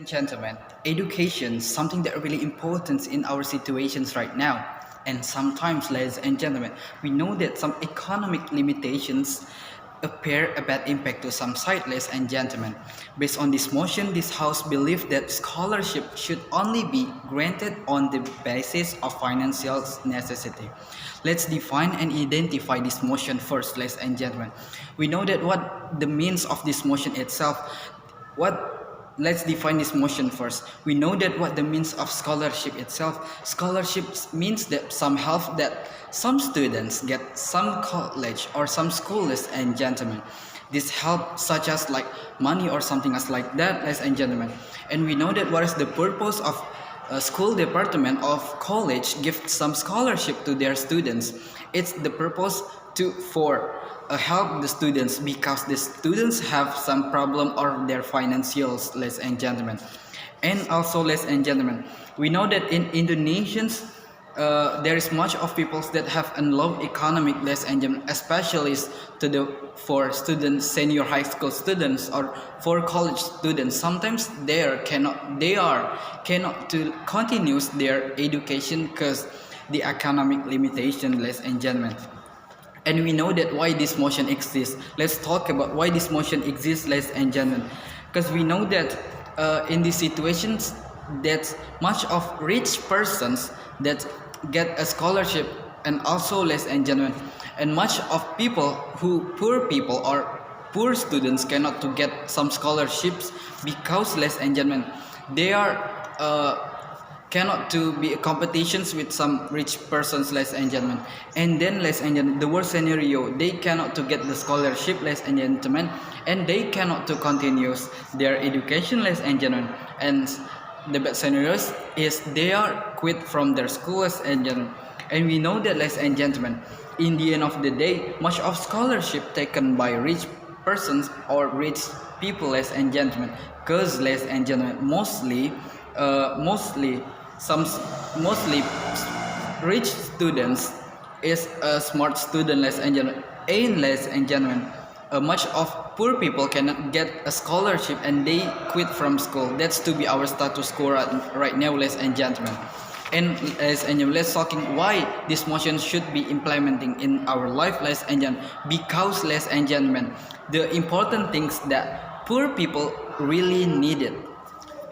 Gentlemen, education is something that really important in our situations right now. And sometimes, ladies and gentlemen, we know that some economic limitations appear a bad impact to some side, ladies and gentlemen. Based on this motion, this house believes that scholarship should only be granted on the basis of financial necessity. Let's define and identify this motion first, ladies and gentlemen. We know that what the means of this motion itself. Let's define this motion first. We know that what the means of scholarship itself. Scholarship means that some help that some students get some college or some school, ladies and gentlemen. This help such as like money or something as like that, ladies and gentlemen. And we know that what is the purpose of a school department of college give some scholarship to their students. It's the purpose for help the students because the students have some problem or their financials, ladies and gentlemen. And also, ladies and gentlemen, we know that in Indonesians there is much of people that have a low economic, ladies and gentlemen, especially for students, senior high school students or for college students. Sometimes they cannot to continue their education because the economic limitation, ladies and gentlemen. And we know that why this motion exists. Let's talk about why this motion exists, ladies and gentlemen. Because we know that in these situations, that much of rich persons that get a scholarship, and also, ladies and gentlemen, and much of poor people or poor students cannot to get some scholarships because, ladies and gentlemen, they are cannot to be competitions with some rich persons, ladies and gentlemen. And then, ladies and gentlemen, the worst scenario, they cannot to get the scholarship, ladies and gentlemen, and they cannot to continue their education, ladies and gentlemen. And the bad scenarios is they are quit from their schools, and gentlemen. And we know that, ladies and gentlemen, in the end of the day, much of scholarship taken by rich persons or rich people, ladies and gentlemen, because, ladies and gentlemen, mostly rich students is a smart student, ladies and gentlemen. And, ladies and gentlemen, much of poor people cannot get a scholarship and they quit from school. That's to be our status quo right now, ladies and gentlemen. And, ladies and gentlemen, let's talking why this motion should be implementing in our life, ladies and gentlemen. Because, ladies and gentlemen, the important things that poor people really needed.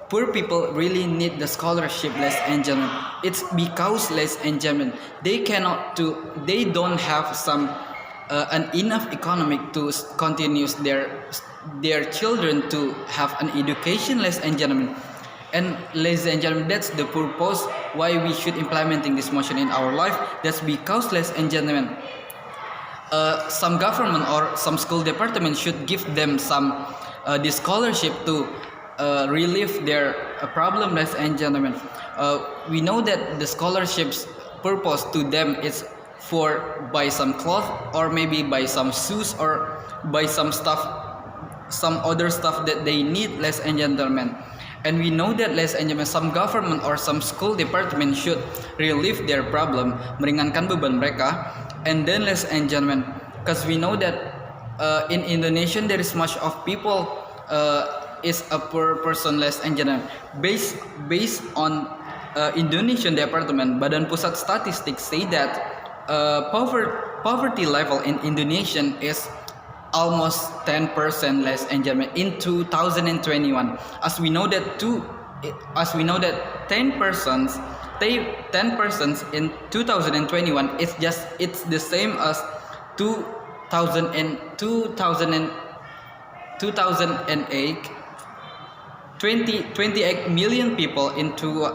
Poor people really need the scholarship, ladies and gentlemen. It's because, ladies and gentlemen, they don't have some an enough economic to continue their children to have an education, ladies and gentlemen. And, ladies and gentlemen, that's the purpose why we should implementing this motion in our life. That's because, ladies and gentlemen, some government or some school department should give them some this scholarship to relieve their problem, ladies and gentlemen. We know that the scholarships purpose to them is for buy some cloth or maybe buy some shoes or buy some other stuff that they need, ladies and gentlemen. And we know that, ladies and gentlemen, some government or some school department should relieve their problem, meringankan beban mereka. And then, ladies and gentlemen, because we know that in Indonesia there is much of people is a poor person, ladies and gentlemen. Based on Indonesian Department, Badan Pusat Statistik say that poverty level in Indonesia is almost 10%, ladies and gentlemen, in 2021. As we know that 10% in 2021 it's the same as 2008 28 million people into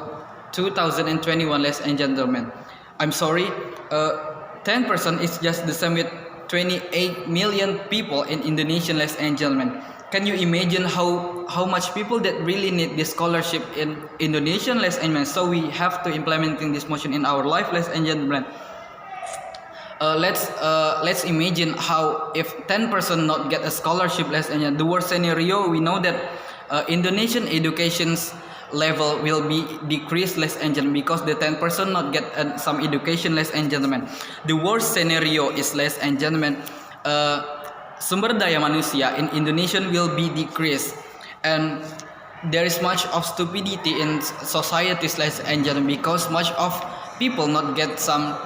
2021, ladies and gentlemen. I'm sorry, 10% is just the same with 28 million people in Indonesia, ladies and gentlemen. Can you imagine how much people that really need this scholarship in Indonesia, ladies and gentlemen? So we have to implementing this motion in our life, ladies and gentlemen. Let's imagine how if 10% not get a scholarship, ladies and gentlemen. The worst scenario, we know that Indonesian education's level will be decreased, ladies and gentlemen, because the 10% not get some education, ladies and gentlemen. The worst scenario is, ladies and gentlemen, sumber daya manusia in Indonesia will be decreased, and there is much of stupidity in societies, ladies and gentlemen, because much of people not get some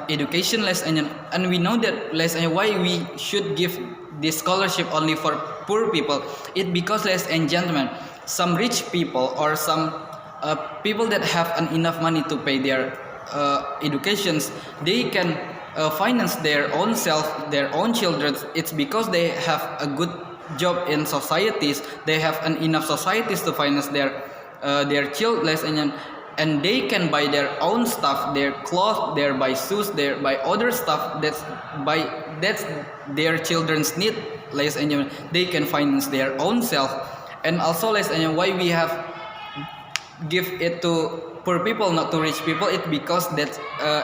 education, less and we know that less and why we should give this scholarship only for poor people. It because, ladies and gentlemen, some rich people or some people that have enough money to pay their educations, they can finance their own self, their own children. It's because they have a good job in societies, they have enough societies to finance their children, and they can buy their own stuff, their clothes, they buy shoes, they buy other stuff that's their children's need, ladies and gentlemen. They can finance their own self. And also, ladies and gentlemen, why we have give it to poor people, not to rich people, it because that's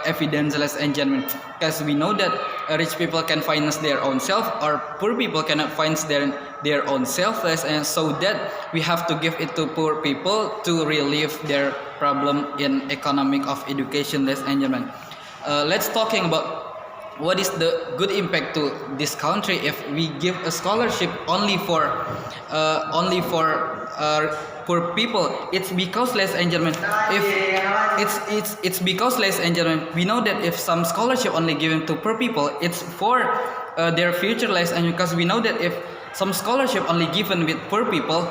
evidence, ladies and gentlemen, because we know that rich people can finance their own self, or poor people cannot finance their own self, and so that we have to give it to poor people to relieve their problem in economic of education, ladies and gentlemen. Let's talking about what is the good impact to this country if we give a scholarship only for poor people. It's because, ladies and gentlemen, if it's because, ladies and gentlemen, we know that if some scholarship only given to poor people, it's for their future, ladies and because we know that if some scholarship only given with poor people,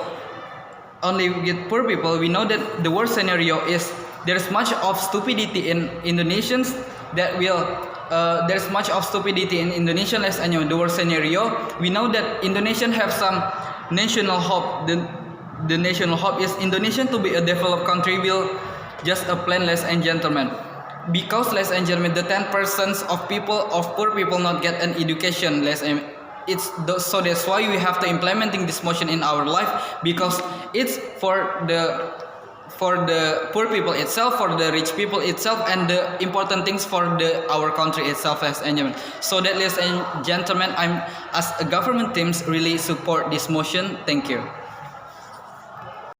we know that the worst scenario is there's much of stupidity in Indonesians that will there's much of stupidity in Indonesia, less and the worst scenario. We know that Indonesian have some national hope. The national hope is Indonesia to be a developed country will just a plan, less and gentlemen. Because, less and gentlemen, the 10% of poor people not get an education, less and so that's why we have to implementing this motion in our life, because it's for the poor people itself, for the rich people itself, and the important things for our country itself, ladies and gentlemen. So that, ladies and gentlemen, I'm as a government teams really support this motion. Thank you.